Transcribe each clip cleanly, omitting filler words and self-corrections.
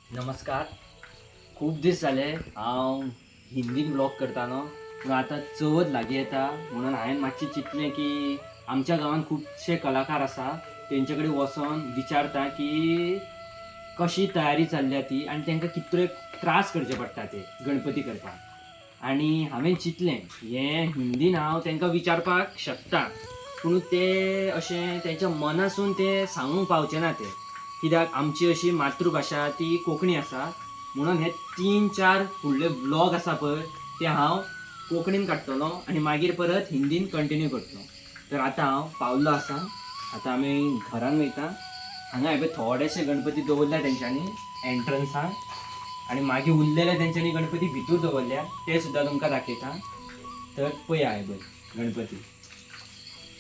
नमस्कार. खूप दीस जाले हांव हिंदीन ब्लॉग करता न्हू, पूण आतां चवथ लागीं येता म्हणून हांवें मातशें चिंतलें की आमच्या गांवांत खुबशे कलाकार आसा तेंचे कडेन वचोन विचारता की कशी तयारी चल्ल्या ती आनी तांकां कितले त्रास करचे पडटा ते गणपती करपाक. आनी हांवें चिंतलें हें हिंदीन हांव तांकां विचारपाक शकता, पूण ते अशें तेंच्या मनासून ते सांगूंक पावचें ना ते, कित्याक आमची अशी मातृभाशा ती कोंकणी आसा. म्हणून हे 3-4 फुडले ब्लॉग आसा पळय ते हांव कोंकणीन काडटलों आनी मागीर परत हिंदीन कंटिन्यू करतलों. तर आतां हांव पावल्लो आसा, आतां आमी घरान वयता. हांगा हे पळय थोडेशे गणपती दवरल्या तेंच्यांनी एंट्रन्सान, आनी मागीर उरलेले तेंच्यांनी गणपती भितूर दवरल्या ते सुद्दां तुमकां दाखयता. तर पळया हे पळय गणपती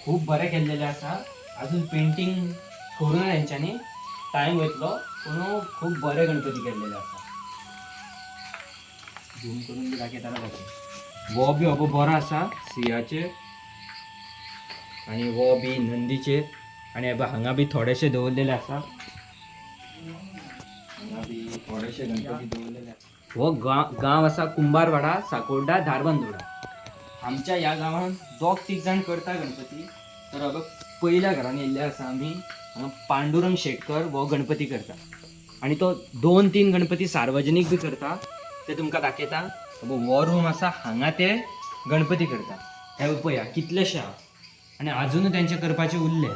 खूब बरें केल्लेले आसा. अजून पेंटींग करूं ना तेंच्यांनी, टायम वयतलो, पूण खूब बरे गणपती केल्लेले आसा. झूम करून बी दाखयता दाखय. वो बी हो बरो आसा सिंहाचेर, आनी वो बी नंदीचेर, आनी हे पळय हांगा बी थोडेशे दवरलेले आसा. हांगा बी थोडेशे गणपती दवरलेले आसा. हो गांव आसा कुंभारवाडा, साकोर्डा, धारबांदोडा. आमच्या ह्या गांवांत 2-3 जाण करता गणपती. तर हांगा पयल्या घरान येयल्ले आसा आमी. हांगा पांडुरंग शेटकर हो गणपती करता, आनी तो 2-3 गणपती सार्वजनीक बी करता, ते तुमकां दाखयता. हो रूम आसा, हांगा ते गणपती करता. हे पळया कितलेशे आहा, आनी आजुनूय तेंचे करपाचे उरले.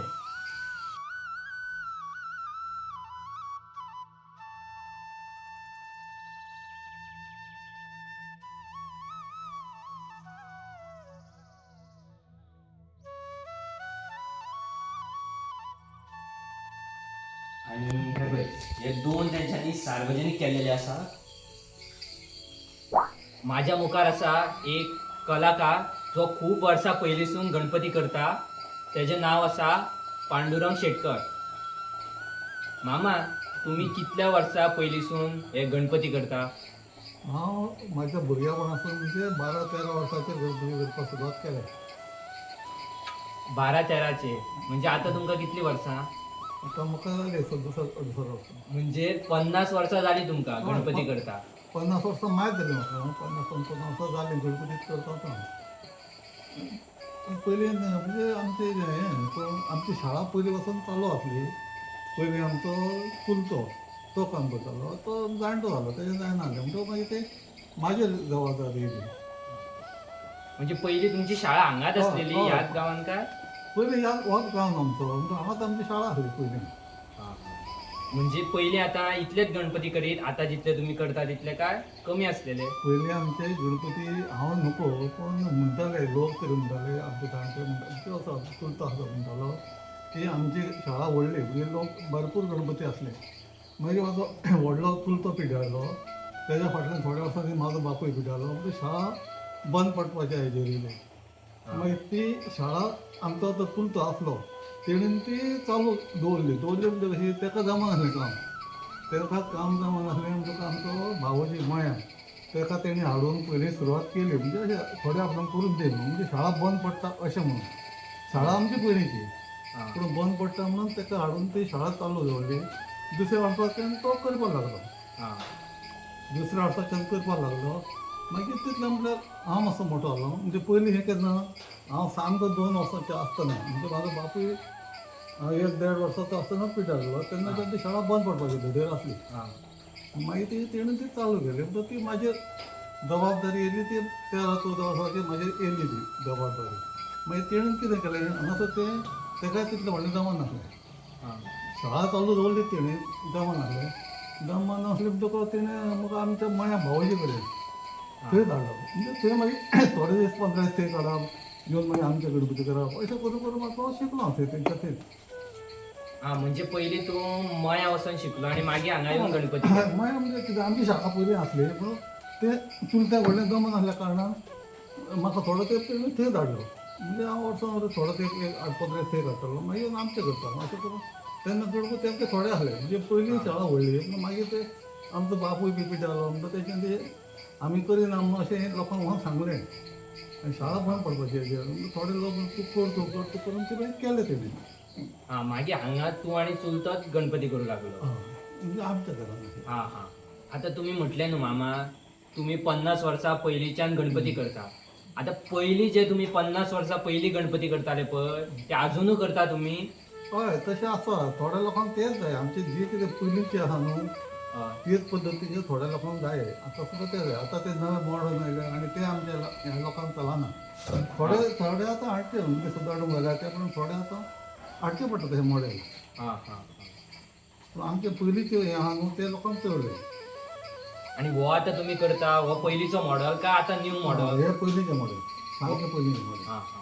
आणि हे पळय हे 2 तेंच्यांनी सार्वजनीक केलेले आसा. माझ्या मुखार आसा एक कलाकार जो खूप वर्सां पयलींसून गणपती करता. तेजें नांव आसा पांडुरंग शेटकर. मामा, तुम्ही कितल्या वर्सां पयलींसून हे गणपती करता? हांव म्हाज्या भुरगेपणासून म्हणजे 12-13 वर्सांचेर गणपती करपाक सुरवात केल्या. 12-13चे म्हणजे आता तुमकां कितलीं वर्सां? आतां म्हाका जाली 17-18 वर्सां. म्हणजे 50 वर्सां जालीं तुमकां हय, गणपती करता. 50 वर्सां मायज जालीं म्हाका. 50-55 वर्सां जालीं गणपतीच करता आतां हांव. पयलीं म्हणजे आमचें हें कोण आमची शाळा पयलीं पासून चालू आसली. पयलीं आमचो चुलतो तो काम करतालो. तो जाणटो जालो, तेजें जायना जालें म्हणटकच मागीर ते म्हाजेर जबाबदारी येयली. म्हणजे पयलीं तुमची शाळा हांगाच हय, आसलेली हय. ह्याच गांवांत काय? पयलीं होच गांव आमचो, म्हणजे हांगाच आमची शाळा आसली पयलीं. म्हणजे पयलीं आतां इतलेच गणपती करीत, आतां जितले तुम्ही करता तितले काय कमी आसलेले? पयलीं आमचे गणपती हांव नको पूण म्हणटाले लोक तरी म्हणटाले आमचे जाणटे म्हणटाले तो असो चुलतो आसा म्हणटालो की आमची शाळा व्हडली म्हणजे लोक भरपूर गणपती आसले. मागीर म्हाजो व्हडलो चुलतो पिड्यारलो, तेज्या फाटल्यान थोड्या वर्सांनी म्हाजो बापूय पिड्यारलो. म्हणजे शाळा बंद पडपाच्या हेजेर येयली. मागीर ती शाळा आमचो तो चुलतो आसलो तेणीन ती चालू दवरली म्हणजे कशी तेका जमनासलें काम. तेका काम जमनासलें म्हणटकच आमचो भावोजी मया तेका तेणी हाडून पयलीं सुरवात केली. म्हणजे अशें थोड्या आपणाक करून दी म्हणून, म्हणजे शाळा बंद पडटा अशें म्हणून. शाळा आमची पयलींची पूण बंद पडटा म्हणून तेका हाडून ती शाळा चालू दवरली. दुसऱ्या वर्साच्यान तो करपाक लागलो. दुसऱ्या वर्साच्यान करपाक लागलो. मागीर तितलें म्हटल्यार हांव मातसो मोठो जालो. म्हणजे पयलीं हें केन्ना हांव सामको 2 वर्सांचें आसतना म्हणजे म्हाजो बापूय 1-1.5 वर्साचो आसतना पिड्यारलो तेन्नाच्यान ती शाळा बंद पडपाची धडयेर आसली. मागीर ती तेणेन ती चालू केली. म्हणटकीर ती म्हाजेर जबाबदारी येयली. ती 13-14 वर्साचेर म्हाजेर येयली ती जबाबदारी. मागीर तेणेन कितें केलें हांगासर तें तेका तितलें व्हडलें जमनासलें. शाळा चालू दवरली तेणें, जमनासलें. जमनासलें म्हणटकच तेणें म्हाका आमच्या मया भावोजी कडेन थंय धाडलो. म्हणजे थंय मागीर थोडे दीस 15 दीस थंय काडप, येवन मागीर आमचे गणपती करप अशें करून करून म्हाका शिकलो हांव तेंच्या थंय. म्हणजे पयलीं तूं मया वचोन शिकलो आनी मागीर हांगा येवन गणपती केलो. मया म्हणजे कितें आमची शाळा पयलीं आसली पूण तें चुलत्याक व्हडलें जमनासल्या कारणान म्हाका थोडो तेंप तेणें थंय धाडलो. म्हणजे हांव वर्सान वर्स थोडो तेंप एक 8-15 दीस थंय काडटालो. मागीर येवन आमचें करतालो. अशें करून तेन्ना चड तेंप थोडे आसले. म्हणजे पयलीं शाळा व्हडली पूण मागीर ते आमचो बापूय बी पिड्यारलो म्हणटा तेच्यान ते आमी करिना म्हणून अशें लोकांक व्हरोन सांगलें आनी शाळा बंद पडपाची हेजेर. थोडे लोक तूं कर तूं कर तूं कर म्हणून कितें केलें तेणें. मागीर हांगा तूं आनी चुलतोच गणपती करूं लागलो. म्हणजे आमच्या घरान. आता तुम्ही म्हटले न्हू मामा, तुम्ही 50 वर्सां पयलींच्यान गणपती करता. आता पयलीं जे तुम्ही 50 वर्सां पयलीं गणपती करताले पळय, ते अजूनू करता तुम्ही? हय तशें आसा. थोड्या लोकांक तेच जाय. आमची जी कितें पयलींची आहा न्हू हय. तेच पद्दतीचे थोड्या लोकांक जाय. आतां सुद्दां ते जाय. आतां ते नवे मॉडर्न आयले आनी ते आमच्या ह्या लोकांक चलना. थोडे थोडे आतां हाडचे म्हणजे सुदारूंक जाय ते, पूण थोडे आतां हाडचे पडटा तशें मॉडेल. हां हां हां. पूण आमचे पयलींचे हे आहा न्हू ते लोकांक चड. आणि हो आता तुम्ही करता हो पयलींचो मॉडल का आता न्यू मॉडल? हे पयलींचे मॉडेल, सारके पयलींचे मॉडेल. हां हां.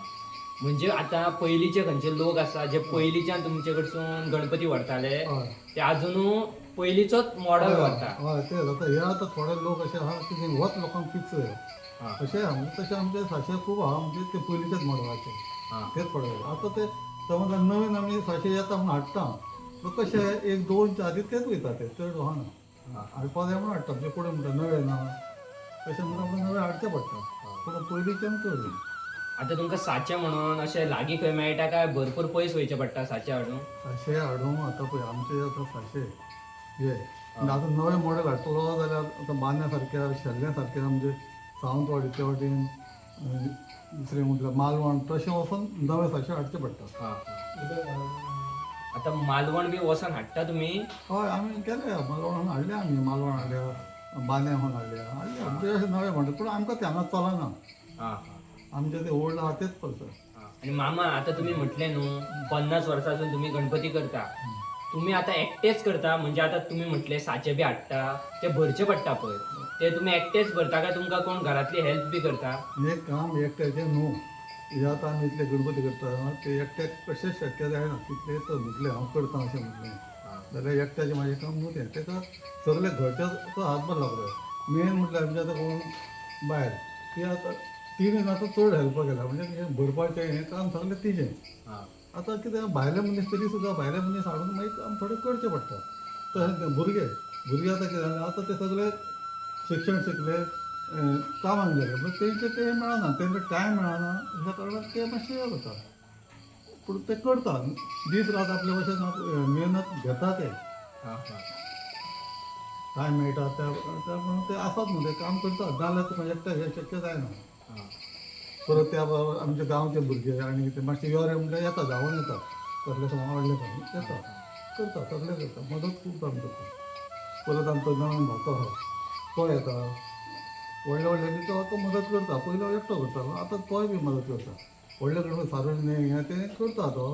म्हणजे आता पयलींचे खंयचे लोक आसा जे पयलींच्यान तुमचे कडसून गणपती व्हरताले, हय. ते अजुनू पयलींचोच मॉडल व्हरता. हय तेच. आतां हे आतां थोडे लोक अशे आहा की होच लोकांक फिक्स जाय. हां तशें म्हणजे तशें आमचे साशे खूब आहा म्हणजे ते पयलींच्याच मॉडलाचे. हां तेच थोडे. आतां ते समज नवीन आमी साशे येता म्हूण हाडटा. तर कशें 1-2 दीस तेच वयता ते चड वहना. हां. हाडपा जाय म्हूण हाडटा. म्हणजे फुडें म्हणटा नवे ना. तशें म्हणून आमकां नवे हाडचे पडटा. पूण पयलींच्यान चड. आता तुमकां साचे म्हणून अशें लागीं खंय मेळटा काय भरपूर पयस वयचें पडटा साचे हाडूंक? साशे हाडूंक आतां पळय आमचे आतां साशे हे म्हणजे आतां नवे मॉडेल हाडटलो जाल्यार आतां बांद्या सारक्या शेल्ल्या सारक्या म्हणजे सावंतवाडीच्या वाटेन दुसरें म्हटल्यार मालवण तशें वचून नवे साशे हाडचे पडटा. हां हां. आता मालवण बी वचोन हाडटा तुमी? हय आमी केले मालवण हाडले आमी मालवण हाडल्या बांद्या व्हरून हाडले म्हणजे अशें नवे म्हणटा पूण आमकां ते हांगा चलना. हां हां. आमचे ते ओल्ड आहा तेच चलता. आणि मामा आता तुम्ही म्हटले न्हू 50 वर्सांसून तुम्ही गणपती करता. तुम्ही आता एकटेच करता म्हणजे आता तुम्ही म्हटले साचे बी हाडटा ते भरचे पडटा पळय, ते तुम्ही एकटेच भरता काय तुमकां कोण घरातली हेल्प बी करता? हे काम एकट्याचें न्हू. हे आतां आमी इतले गणपती करता ते एकट्याक कशें शक्य जायना. तितले तर म्हटलें हांव करता अशें म्हटलें जाल्यार एकट्याचें म्हाजें काम न्हू तें. ताका सगळे घरच्याचो हातभार लागलो. मेन म्हटल्यार आमचे आतां कोण बायल ती आतां तिणें आतां चड हेल्प केला म्हणजे हें भरपाचें हें काम सगळें तिजें. हां आतां कितें भायले मनीस तरी सुद्दां भायले मनीस हाडून मागीर काम थोडें करचें पडटा. तशें तें भुरगे आतां कितें जालें आतां ते सगळे शिक्षण शिकले कामाक गेले पूण तेंचे ते मेळना तेंका टायम मेळना ह्या कारणान ते मातशें हें जाता. पूण ते करता दीस रात आपले भशेन मेहनत घेता ते. हां हां. टायम मेळटा त्या प्रमाणे ते आसात न्हू ते काम करता नाल्यार तुका एकट्या हें शक्य जायना. हां. परत त्या बरोबर आमचे गांवचे भुरगे आनी ते मातशे योरे म्हणल्यार येता धांवून येता कसले समज व्हडले काम येता करता सगळे करता मदत खूब काम करता. परत आमचो नवीन भाचो आहा तो येता व्हडले व्हडले बी तो मदत करता. पयलो एकटो करतालो आतां तोय बी मदत करता. व्हडले गणपती सारून हें तें करता तो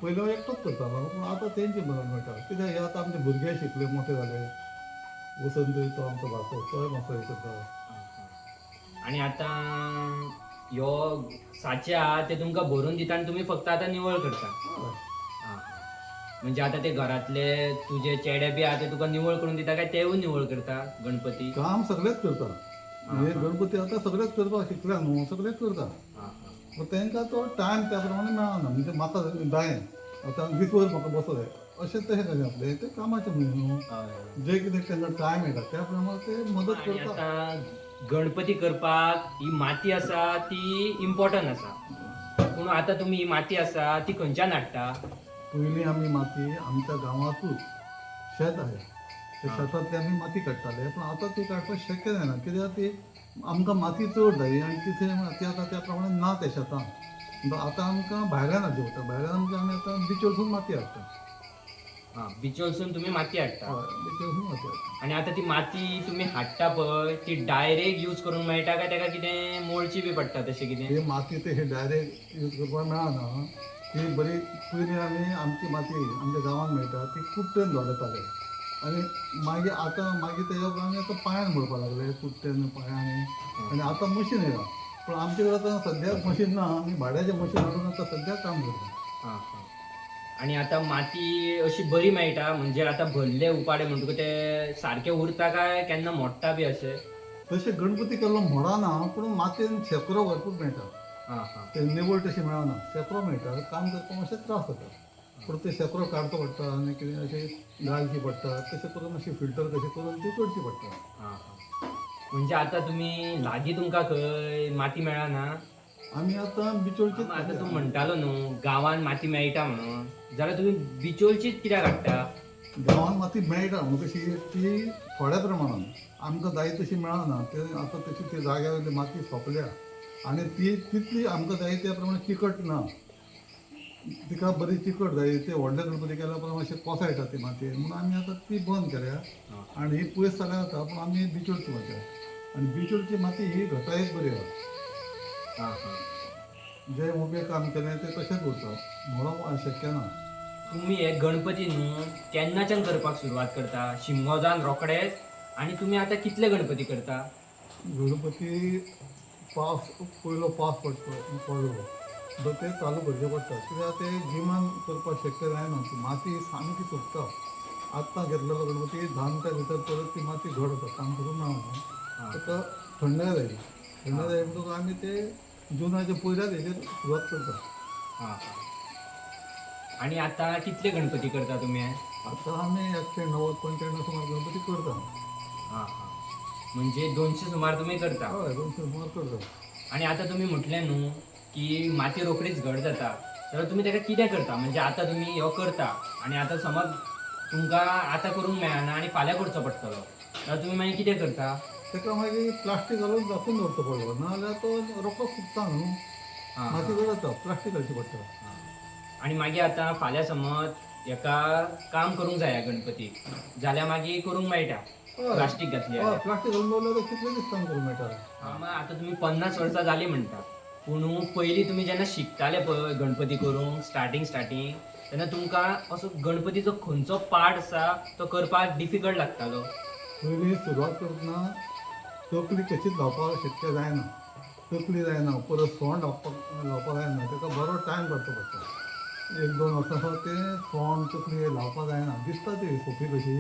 पयलो एकटोच करतालो पूण आतां तेंची मदत मेळटा कित्याक हे आतां आमचे भुरगे शिकले मोठे जाले. वसंत तो आमचो भाचो तोय मातसो हें करता. आणि आता ह्यो साचे आहा ते तुमकां भरून दिता आनी तुमी फक्त आता निवळ करता. हय. हां. म्हणजे आता ते घरातले तुझे चेडे बी आहा ते तुका निवळ करून दिता काय तेवूय निवळ करता गणपती? काम सगळेच करता. हे गणपती आतां सगळेच करपाक शिकल्या न्हू सगळेच करता. हां हां. पूण तेंकां तो टायम त्या प्रमाणे मेळना म्हणजे म्हाका जायें आतां दिसभर म्हाका बसो जाय अशें तशें कशें आपलें ते कामाचें न्हू. हय. जे कितें तेंका टायम मेळटा त्या प्रमाणे ते मदत आणि करता. आता गणपती करपाक ही माती आसा ती इम्पॉर्टंट आसा. पूण आता तुम्ही ही माती आसा ती खंयच्यान हाडटा? पयलीं आमी माती आमच्या गांवांतूच शेत आहे त्या शेतांतली आमी माती काडटाले पूण आतां ती काडपाक शक्य जायना कित्याक ती आमकां माती चड जायी आनी तिथे माती आतां त्या प्रमाणे ना त्या शेतान. म्हणटच आतां आमकां भायल्यान हाडची पडटा. भायल्यान आमकां आमी आतां बिचो वचून माती हाडटा. हां बिचो वचून तुम्ही माती हाडटा. हय बिचो वचून माती हाडटा. आणि आता ती माती तुम्ही हाडटा पळय ती डायरेक्ट यूज करूंक मेळटा काय तेका कितें मोडची बी पडटा तशें कितें? हे माती ते हे डायरेक्ट यूज करपाक मेळना. ती बरी पयलीं आमी आमची माती आमच्या गांवांत मेळटा ती कुट्टेन दवरताले आनी मागीर आतां मागीर तेज्या आमी आतां पांयान मळपाक लागले कुट्टेन पांयांनी आनी आतां मशीन येयला. पूण आमचे कडेन आतां सद्याक मशीन ना आमी भाड्याचें मशीन हाडून आतां सद्याक काम करता. हां हां. आणि आता माती अशी बरी मेळटा म्हणजे आता भरले उपाडे म्हणटकूच ते सारके उरता काय केन्ना मोडटा बी अशें? तशें गणपती केल्लो मोडना पूण मातयेन शेकरो भरपूर मेळटा. हां हां. ते निवळ तशी मेळना शेकरो मेळटा काम करपाक मातशे त्रास जाता. पूण ते शेकरो काडचो पडटा आनी कितें अशें घालची पडटा तशें करून मातशी फिल्टर कशी करून ती करची पडटा. हां हां. म्हणजे आता तुम्ही लागीं तुमकां खंय माती मेळना? आमी आतां बिचोलचीच आता तूं म्हणटालो न्हू गांवांत माती मेळटा म्हणून जाल्यार तुम्ही बिचोलचीच कित्याक हाडटा? गांवांत माती मेळटा न्हू तशी ती थोड्या प्रमाणान आमकां जाय तशी मेळना ते आतां तशी ती जाग्या वयली माती सोंपल्या आनी ती तितली आमकां जाय त्या प्रमाणे चिकट ना तिका बरी चिकट जाय ते व्हडले गणपती केल्या प्रमाणे अशें कोसळटा ती माती म्हणून आमी आतां ती बंद केल्या आनी ही पयस जाल्यार जाता पूण आमी बिचोलची वता आनी बिचोलची माती ही घटायेक बरी आसा हां हां जे उबें काम केलें तें तशेंच उरता म्हणून शक्य ना. तुम्ही हे गणपती न्हू केन्नाच्यान करपाक सुरवात करता शिमगोजान रोकडेच आनी तुमी आतां कितले गणपती करता? गणपती पावस पयलो पावस पडलो तर ते चालू करचें पडटा कित्याक ते गिमान करपाक शक्य जायना ती माती सामकी सुकता. आत्तां घेतलेलो गणपती 10 मिनटां भितर परत ती माती घड जाता काम करूंक मेळना ताका थंडाय जाय म्हणटकूच आमी ते जुनाच्या पयल्याच हेचेर सुरवात करता. हां हां आनी आतां कितले गणपती करता तुमी? आतां आमी 190-95 सुमार गणपती करता. हां हां म्हणजे 200 सुमार तुमी करता. हय 200 सुमार करता. आणि आता तुम्ही म्हटले न्हू की माती रोकडीच घट जाता तर तुम्ही ताका कितें करता? म्हणजे आता तुम्ही हो करता आणि आता समज तुमकां आतां करूंक मेळना आनी फाल्यां करचो पडटलो तर तुम्ही मागीर कितें करता? ताका मागीर प्लास्टीक घालून झाकून दवरचो पडलो नाजाल्यार तो रोखडो सुकता न्हू हां माती गळता प्लास्टीक घालचें पडटा. आणि मागीर आतां फाल्यां समज हेका काम करूंक जाय गणपतीक जाल्यार मागीर करूंक मेळटा प्लास्टीक घातली हय प्लास्टीक घालून दवरल्यार तो कितले दीस काम करूंक मेळटा. मग आता तुम्ही 50 वर्सां जाली म्हणटा पूण पयलीं तुमी जेन्ना शिकताले पळय गणपती करूंक स्टार्टींग तेन्ना तुमकां असो गणपतीचो खंयचो पार्ट आसा तो करपाक डिफिकल्ट लागतालो? पयलीं सुरवात करतना तकली कशीच लावपाक शक्य जायना तकली जायना परत सोंड लावपाक जायना ताका बरो टायम काडचो पडटा. 1-2 वर्सां ते सोंड तकली लावपाक जायना दिसता ती सोंपी कशी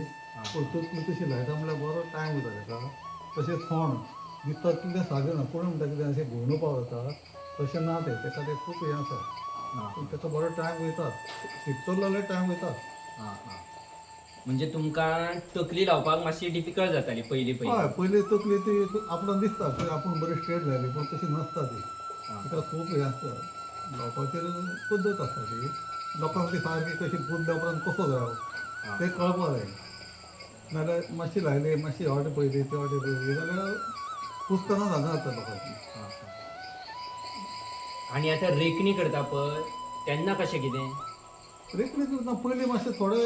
पूण तकली तशी लायता म्हणल्यार बरो टायम वयता ताका. तशें सोंड दिसता तितलें सादें ना कोण म्हणटा कितें अशें घुंवणोवपाक वता तशें ना तें ताका तें खूब हें आसा पूण ताका बरो टायम वयता शिकतलो जाल्यार टायम वयता. म्हणजे तुमकां तकली लावपाक मातशी डिफिकल्ट जाताली पयलीं हय पयलीं तकली ती आपणाक दिसता की आपूण बरी स्ट्रेट जाली पूण तशी नासता ती ताका खूब हें आसता लावपाचेर पद्दत आसता ती लोकांक ती सारकी कशी बुदल्या उपरांत कसो जावप तें कळपाक जाय नाजाल्यार मातशी लायली मातशी वाटे पयली ते वाटे पयली जाल्यार पुसतना जागा जाता लोकांची. आणि आता रेखणी करता पळय तेन्ना कशें कितें? रेखणी करतना पयलीं मातशे थोडे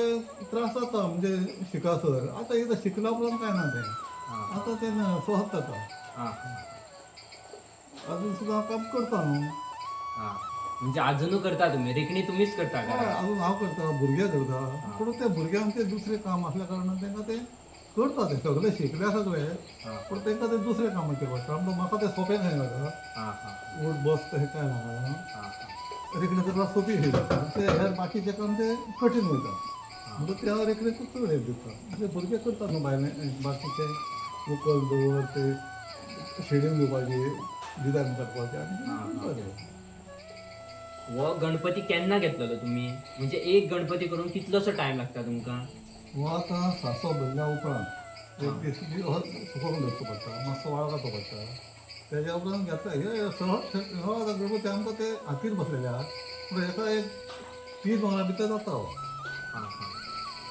त्रास जाता म्हणजे शिकासर आतां एकदां शिकला उपरांत काय ना तें आतां तें सहज जाता. अजून सुद्दां काम करता न्हू. म्हणजे अजुनूय करता तुमी रेखणी तुमीच करता हय का? अजून हांव करता भुरगे करता पूण त्या भुरग्यांक तें दुसरें काम आसल्या कारणान तांकां तें करता ते सगळे शिकल्या सगळे पूण तांकां तें दुसऱ्या कामाचेर पडटा म्हणून म्हाका तें सोंपें खंय जाता उठ बस तशें काय ना रेखणी करपाक सोंपी खंय जाता ते हेर बाकीचें काम तें कठीण वयता म्हणून त्या रेखणेक चड हें दिता म्हणजे भुरगे करता न्हू भायले बाकीचे उकल दवर ते शेडींग दिवपाची डिजायन करपाचें आनी करता ते. हो गणपती केन्ना घेतलेलो तुमी? म्हणजे एक गणपती करून कितलोसो टायम लागता तुमकां? हो आतां सासो भरल्या उपरांत एक दीस सुकोवन दवरचो पडटा मातसो वाळो घालचो पडटा तेज्या उपरांत घेता हे सहज हो आतां गणपती आमकां ते हातीर बसलेले आहा पूण हेका एक 30 वरां भितर जाता हो.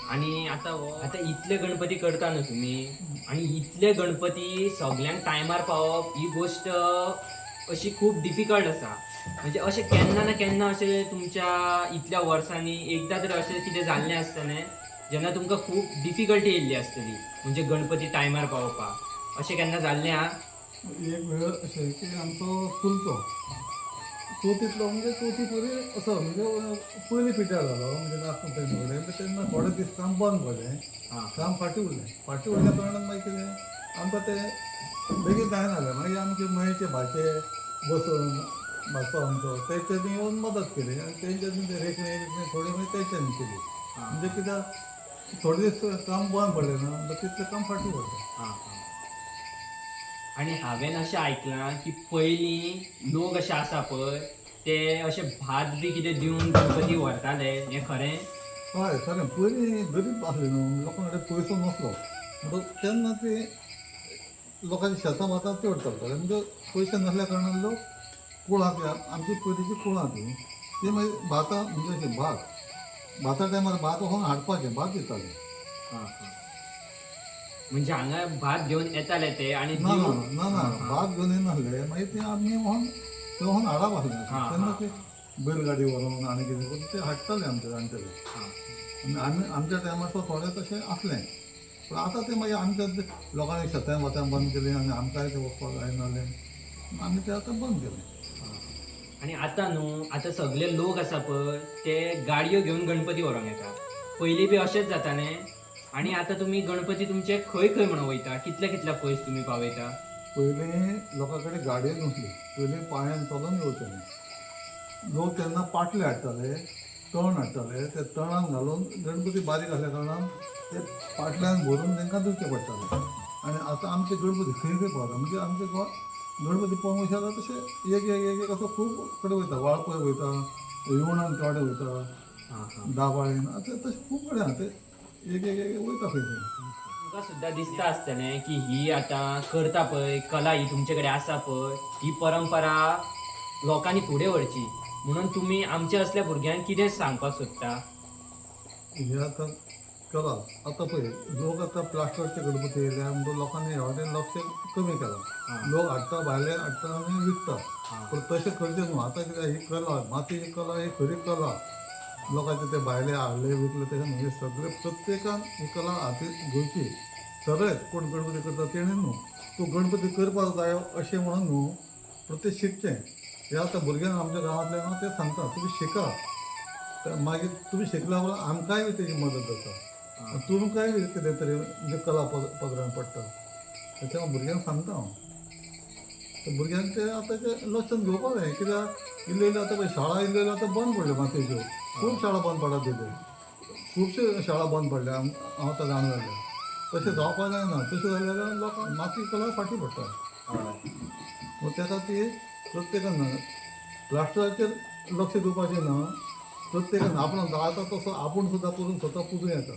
आणि आता इतले गणपती करता न्हू तुमी आणि इतले गणपती सगळ्यांक टायमार पावप ही गोष्ट अशी खूप डिफिकल्ट आसा. म्हणजे अशें केन्ना ना केन्ना अशें तुमच्या इतल्या वर्सांनी एकदा तरी अशें कितें जाल्लें आसतलें जेन्ना तुमकां खूब डिफिकल्टी येयल्ली आसतली म्हणजे गणपती टायमार पावोवपाक अशें केन्ना जाल्लें आहा? एक वेळ अशें की आमचो चुलतो चवथींतलो म्हणजे चवथी पयली असो म्हणजे पयलीं पिड्ड्यार जालो म्हणजे नासता तेन्ना तेन्ना थोडे दीस काम बंद पडलें काम फाटीं उरल्या कारणान मागीर कितें आमकां तें बेगीन जायना जालें मागीर आमचे मयेचे भाचे बसून भाचो आमचो तेंच्यांनी येवन मदत केली आनी तेंच्यांनी ते रेखणी थोडी मागीर तेंच्यांनी केली म्हणजे कित्याक थोडे दीस काम बंद पडलें ना तितलें काम फाटीं पडलें. आणि हांवें अशें आयकलां की पयलीं लोक अशे आसा पळय ते अशे भात बी कितें दिवन गणपती व्हरताले हें खरें? हय खरें पयलीं गरीब आसले न्हू लोकां कडेन पयसो नासलो म्हणटूच तेन्ना ते लोकांची शेतां भातां चड चलताले म्हणजे पयशे नासल्या कारणान लोक कुळां आमची पयलींची कुळां ती मागीर भातां म्हणजे अशें भाता टायमार भात वचोन हाडपाचें भात दिताले हा, हा. म्हणजे हांगा भात घेऊन येताले ते आणि ना ना दिवून- ना ना हा, भात घेऊन येनासले मागीर ते आमी व्हरून ते व्हरून हाडप आसलें हा, तेन्ना हा. ते बैलगाडी व्हरून आनी कितें करून ते हाडटाले आमचे जाणटेले हा. आनी आमी आमच्या टायमार थोडें तशें आसलें पूण आतां ते मागीर आमच्या लोकांनी शेतां वतां बंद केलीं आनी आमकांय ते वचपाक जायनासलें आमी ते आतां बंद केलें. आणि आता न्हू आता सगळे लोक आसा पळय ते गाडयो घेऊन गणपती व्हरोंक येता. पयलीं बी अशेंच जातालें. आणि आता तुम्ही गणपती तुमचे खंय खंय म्हणून वयता, कितल्या कितल्या पयस तुम्ही पावयता? पयलीं लोकां कडेन गाडयो नसल्यो, पयलीं पांयान चलून येवचें. लोक तेन्ना पाटले हाडटाले, तण हाडटाले, ते तणान घालून गणपती बारीक आसल्या कारणान ते पाटल्यान भरून तांकां दिवचे पडटाले. आनी आतां आमचे गणपती खंय खंय पावता म्हणजे आमचे गणपती पळोवंक वयता जाल्यार तशें एक एक एक एक असो खूब कडेन वयता. वाळपय वयता, विवणान थोडे वयता, हा, हा. दाबाळीन अशें तशें खूब कडेन आहा ते एक एक एक वयता खंय खंय. तुमकां सुद्दां दिसता आसतलें की ही आता करता पळय कला ही तुमचे कडेन आसा पळय ही परंपरा लोकांनी फुडें व्हरची म्हणून तुम्ही आमच्या असल्या भुरग्यांक कितें सांगपाक सोदता? हे आतां कला आतां पळय लोक आतां प्लास्टरचे गणपती येयल्या म्हणून लोकांनी ह्या वटेन लक्ष कमी हा. केलां. लोक हाडटा भायले हाडटा आनी विकता. हा. पूण तशें करचें न्हू. आतां कितें ही कला मातयेची कला ही खरी कला. लोकांचे ते भायले हाडले विकले तशें न्हू. हे सगळे प्रत्येकान ही कला हातीन घेवची. सगळेच कोण गणपती करता तेणी न्हू. तूं गणपती करपाक जाय अशें म्हणून न्हू प्रत्येक शिकचें. हे आतां भुरग्यांक आमच्या गांवांतले हांव ते सांगता तुमी शिका. तर मागीर तुमी शिकल्या उपरांत आमकांय बी तेजी मदत जाता. तुमकांय बी कितें तरी म्हणजे कला पदरान पडटा. त्याच्या भुरग्यांक सांगता हांव. तर भुरग्यांक ते आतांचे लक्षांत घेवपाक जाय कित्याक इल्ले इल्ले आतां पळय शाळा इल्ल्यो इल्ल्यो आतां बंद पडल्यो मातयेच्यो. खूब शाळा बंद पडत गेल्यो. खुबश्यो शाळा बंद पडल्या हांव आतां जाण जाल्लें. तशें जावपाक जायना. तशें जालें जाल्यार लोकांक माती कला फाटीं पडटा. मग त्या खातीर प्रत्येकान प्लास्टराचेर लक्ष दिवपाचें ना. प्रत्येकान आपण जाता तसो आपूण सुद्दां करून स्वता पुजूं येता.